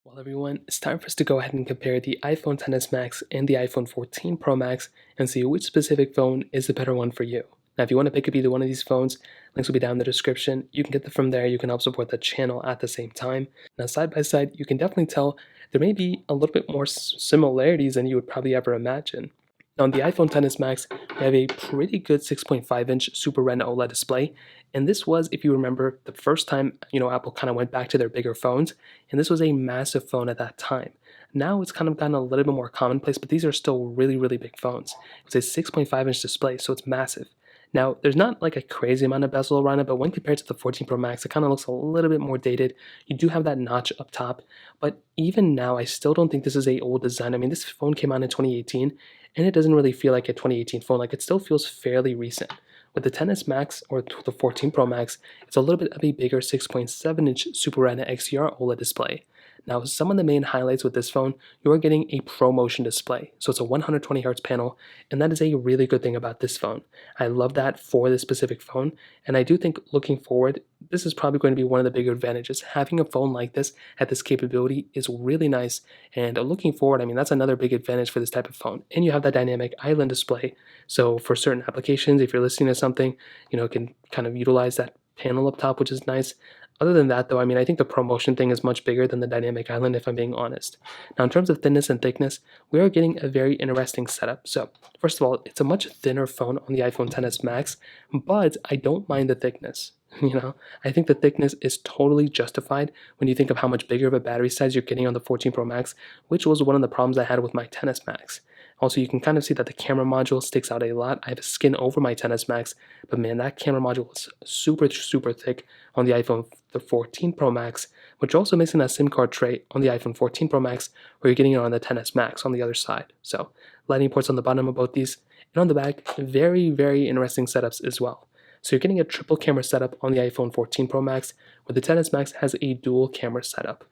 Well, everyone, it's time for us to go ahead and compare the iPhone XS Max and the iPhone 14 Pro Max and see which specific phone is the better one for you. Now, if you want to pick up either one of these phones, links will be down in the description. You can get them from there. You can help support the channel at the same time. Now, side by side, you can definitely tell there may be a little bit more similarities than you would probably ever imagine. Now, on the iPhone XS Max, we have a pretty good 6.5-inch Super Retina OLED display, and this was, if you remember, the first time Apple kind of went back to their bigger phones, and this was a massive phone at that time. Now it's kind of gotten a little bit more commonplace, but these are still really, really big phones. It's a 6.5-inch display, so it's massive. Now, there's not like a crazy amount of bezel around it, but when compared to the 14 Pro Max, it kind of looks a little bit more dated. You do have that notch up top, but even now, I still don't think this is a old design. I mean, this phone came out in 2018, and it doesn't really feel like a 2018 phone. Like, it still feels fairly recent. With the XS Max or the 14 Pro Max, it's a little bit of a bigger 6.7-inch Super Retina XDR OLED display. Now, some of the main highlights with this phone, you are getting a ProMotion display. So it's a 120Hz panel, and that is a really good thing about this phone. I love that for this specific phone, and I do think looking forward, this is probably going to be one of the bigger advantages. Having a phone like this at this capability is really nice, and looking forward, I mean, that's another big advantage for this type of phone. And you have that dynamic island display, so for certain applications, if you're listening to something, it can kind of utilize that panel up top, which is nice. Other than that, though, I mean, I think the ProMotion thing is much bigger than the dynamic island, if I'm being honest. Now, in terms of thinness and thickness, we are getting a very interesting setup. So, first of all, it's a much thinner phone on the iPhone XS Max, but I don't mind the thickness. I think the thickness is totally justified when you think of how much bigger of a battery size you're getting on the 14 Pro Max, which was one of the problems I had with my XS Max. Also, you can kind of see that the camera module sticks out a lot. I have a skin over my XS Max, but man, that camera module is super, super thick on the iPhone 14 Pro Max, which you're also missing that SIM card tray on the iPhone 14 Pro Max, where you're getting it on the XS Max on the other side. So, lightning ports on the bottom of both these, and on the back, very, very interesting setups as well. So you're getting a triple camera setup on the iPhone 14 Pro Max, where the XS Max has a dual camera setup.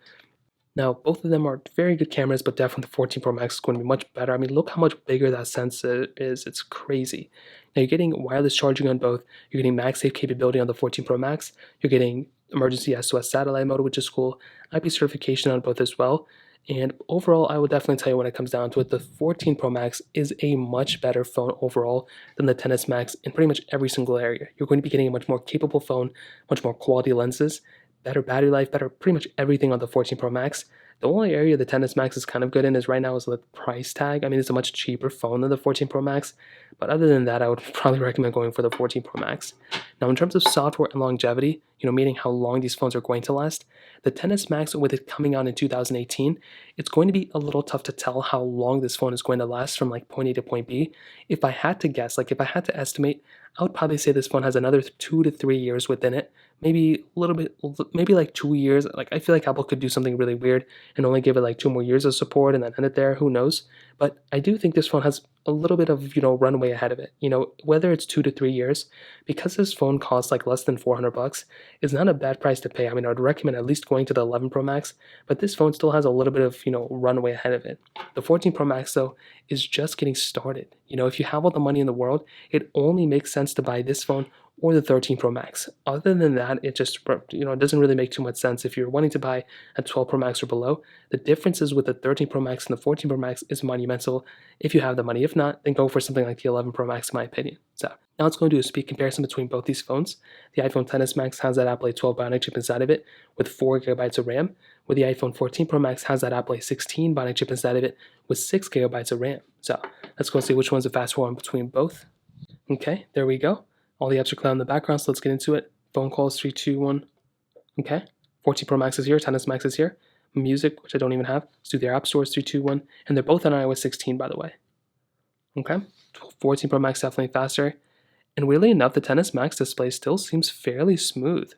Now, both of them are very good cameras, but definitely the 14 Pro Max is going to be much better. I mean, look how much bigger that sensor is. It's crazy. Now, you're getting wireless charging on both. You're getting MagSafe capability on the 14 Pro Max. You're getting emergency SOS satellite mode, which is cool. IP certification on both as well. And overall, I will definitely tell you when it comes down to it, the 14 Pro Max is a much better phone overall than the XS Max in pretty much every single area. You're going to be getting a much more capable phone, much more quality lenses, better battery life, better pretty much everything on the 14 Pro Max. The only area the XS Max is kind of good in is right now is the price tag. I mean, it's a much cheaper phone than the 14 Pro Max, but other than that, I would probably recommend going for the 14 Pro Max. Now, in terms of software and longevity, meaning how long these phones are going to last, the XS Max, with it coming out in 2018, it's going to be a little tough to tell how long this phone is going to last from like point A to point B. If I had to guess, like if I had to estimate, I would probably say this phone has another 2 to 3 years within it. Maybe a little bit, maybe like 2 years. Like, I feel like Apple could do something really weird and only give it like 2 more years of support and then end it there. Who knows? But I do think this phone has a little bit of runway ahead of it. Whether it's 2 to 3 years, because this phone costs like less than $400, it's not a bad price to pay. I mean, I would recommend at least going to the 11 Pro Max, but this phone still has a little bit of runway ahead of it. The 14 Pro Max though is just getting started. If you have all the money in the world, it only makes sense to buy this phone or the 13 Pro Max. Other than that, it just it doesn't really make too much sense if you're wanting to buy a 12 Pro Max or below. The differences with the 13 Pro Max and the 14 Pro Max is monumental if you have the money. If not, then go for something like the 11 Pro Max in my opinion. So now let's go and do a speed comparison between both these phones. The iPhone XS Max has that Apple A12 Bionic chip inside of it with 4 GB of RAM, where the iPhone 14 Pro Max has that Apple A16 Bionic chip inside of it with 6 GB of RAM. So let's go see which one's the fastest one between both. Okay, there we go. All the apps are clear in the background, so let's get into it. Phone calls, 3, 2, 1. Okay, 14 Pro Max is here, XS Max is here. Music, which I don't even have. Let's do their app stores, 3, 2, 1. And they're both on iOS 16, by the way. Okay, 14 Pro Max definitely faster. And weirdly enough, the XS Max display still seems fairly smooth.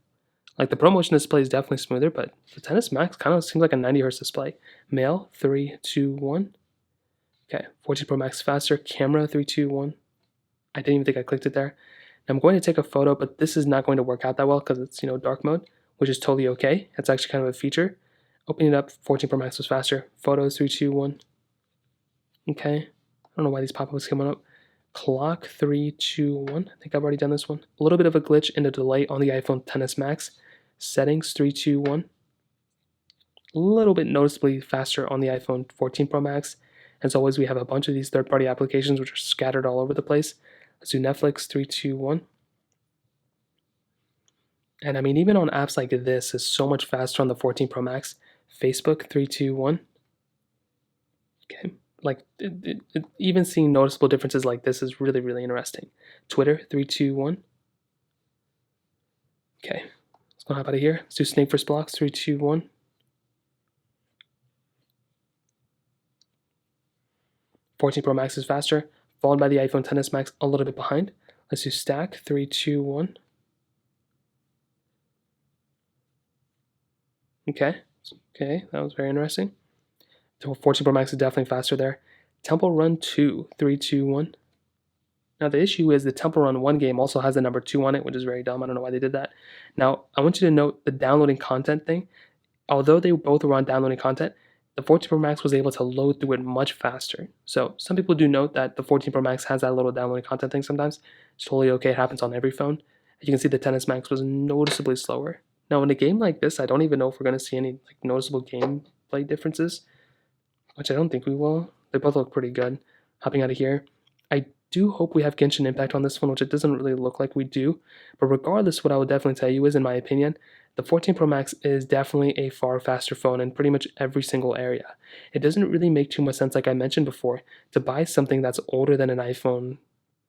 Like, the ProMotion display is definitely smoother, but the XS Max kind of seems like a 90Hz display. Mail, 3, 2, 1. Okay, 14 Pro Max faster. Camera, 3, 2, 1. I didn't even think I clicked it there. I'm going to take a photo, but this is not going to work out that well because it's, dark mode, which is totally okay. That's actually kind of a feature. Opening it up, 14 Pro Max was faster. Photos, 3, 2, 1. Okay. I don't know why these pop-ups coming up. Clock, 3, 2, 1. I think I've already done this one. A little bit of a glitch and a delay on the iPhone XS Max. Settings, 3, 2, 1. a little bit noticeably faster on the iPhone 14 Pro Max. As always, we have a bunch of these third-party applications which are scattered all over the place. Let's do Netflix, 3, 2, 1. And I mean, even on apps like this is so much faster on the 14 Pro Max. Facebook, 3, 2, 1. Okay, like even seeing noticeable differences like this is really, really interesting. Twitter, 3, 2, 1. Okay, let's go hop out of here. Let's do Snake vs. Blocks, 3, 2, 1. 14 Pro Max is faster, followed by the iPhone XS Max a little bit behind. Let's do Stack, 3, 2, 1. Okay, that was very interesting. 14 Pro Max is definitely faster there. Temple Run 2, 3, 2, 1. Now the issue is the Temple Run 1 game also has the number 2 on it, which is very dumb. I don't know why they did that. Now, I want you to note the downloading content thing. Although they both were on downloading content, the 14 Pro Max was able to load through it much faster. So some people do note that the 14 Pro Max has that little downloading content thing sometimes. It's totally okay. It happens on every phone. As you can see, the XS Max was noticeably slower. Now, in a game like this, I don't even know if we're going to see any noticeable gameplay differences, which I don't think we will. They both look pretty good. Hopping out of here. I do hope we have Genshin Impact on this one, which it doesn't really look like we do. But regardless, what I would definitely tell you is, in my opinion, the 14 Pro Max is definitely a far faster phone in pretty much every single area. It doesn't really make too much sense, like I mentioned before, to buy something that's older than an iPhone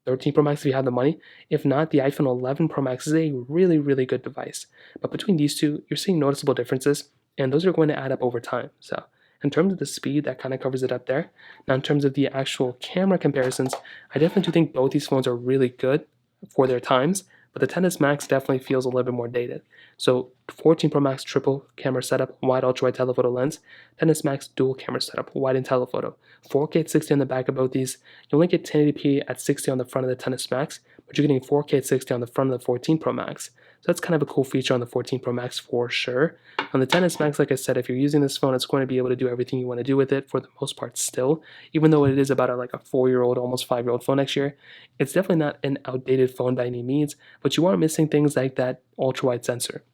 13 Pro Max if you have the money. If not, the iPhone 11 Pro Max is a really, really good device. But between these two, you're seeing noticeable differences, and those are going to add up over time. So in terms of the speed, that kind of covers it up there. Now, in terms of the actual camera comparisons, I definitely do think both these phones are really good for their times, but the XS Max definitely feels a little bit more dated. So 14 Pro Max triple camera setup, wide ultra-wide telephoto lens, XS Max dual camera setup, wide and telephoto, 4K at 60 on the back of both these. You only get 1080p at 60 on the front of the XS Max, but you're getting 4K at 60 on the front of the 14 Pro Max. So that's kind of a cool feature on the 14 Pro Max for sure. On the XS Max, like I said, if you're using this phone, it's going to be able to do everything you want to do with it for the most part still, even though it is about like a 4-year-old, almost 5-year-old phone next year. It's definitely not an outdated phone by any means, but you are missing things like that ultra-wide sensor.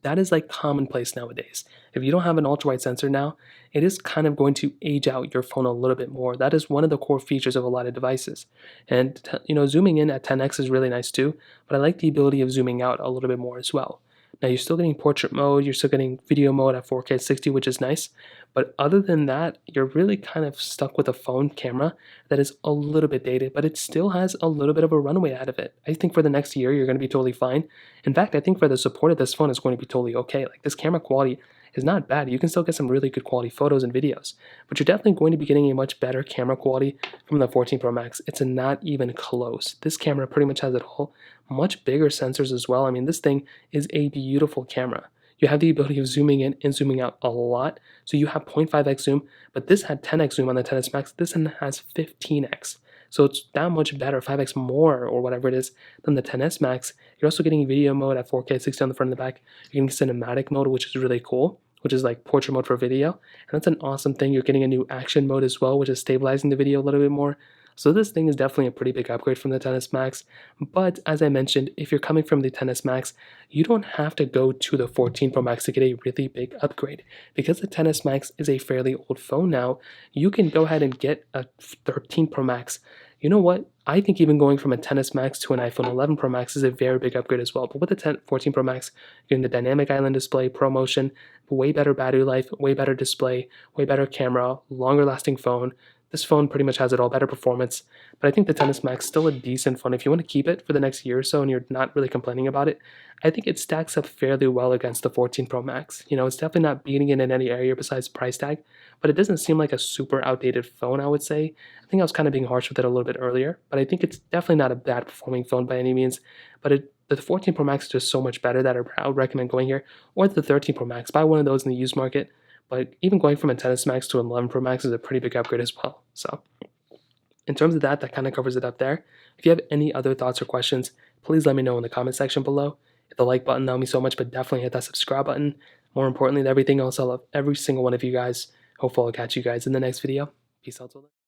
That is like commonplace nowadays. If you don't have an ultra-wide sensor now, it is kind of going to age out your phone a little bit more. That is one of the core features of a lot of devices. And zooming in at 10x is really nice too, but I like the ability of zooming out a little bit more as well. Now you're still getting portrait mode, you're still getting video mode at 4K 60, which is nice. But other than that, you're really kind of stuck with a phone camera that is a little bit dated, but it still has a little bit of a runway out of it. I think for the next year, you're going to be totally fine. In fact, I think for the support of this phone is going to be totally okay. Like this camera quality is not bad. You can still get some really good quality photos and videos, but you're definitely going to be getting a much better camera quality from the 14 Pro Max. It's not even close. This camera pretty much has it all. Much bigger sensors as well. I mean, this thing is a beautiful camera. You have the ability of zooming in and zooming out a lot. So you have 0.5x zoom, but this had 10x zoom on the XS Max. This one has 15x. So it's that much better, 5x more or whatever it is than the XS Max. You're also getting video mode at 4K 60 on the front and the back. You're getting cinematic mode, which is really cool, which is like portrait mode for video. And that's an awesome thing. You're getting a new action mode as well, which is stabilizing the video a little bit more. So this thing is definitely a pretty big upgrade from the XS Max. But as I mentioned, if you're coming from the XS Max, you don't have to go to the 14 Pro Max to get a really big upgrade. Because the XS Max is a fairly old phone now, you can go ahead and get a 13 Pro Max. You know what? I think even going from a XS Max to an iPhone 11 Pro Max is a very big upgrade as well. But with the 14 Pro Max, you're getting the dynamic island display, ProMotion, way better battery life, way better display, way better camera, longer lasting phone. This phone pretty much has it all, better performance. But I think the XS Max is still a decent phone. If you want to keep it for the next year or so and you're not really complaining about it, I think it stacks up fairly well against the 14 Pro Max. It's definitely not beating it in any area besides price tag, but it doesn't seem like a super outdated phone, I would say. I think I was kind of being harsh with it a little bit earlier, but I think it's definitely not a bad performing phone by any means. But the 14 Pro Max is just so much better that I would recommend going here, or the 13 Pro Max. Buy one of those in the used market. But even going from a XS Max to an 11 Pro Max is a pretty big upgrade as well. So in terms of that kind of covers it up there. If you have any other thoughts or questions, please let me know in the comment section below. Hit the like button, that would mean so much, but definitely hit that subscribe button. More importantly than everything else, I love every single one of you guys. Hopefully I'll catch you guys in the next video. Peace out till then.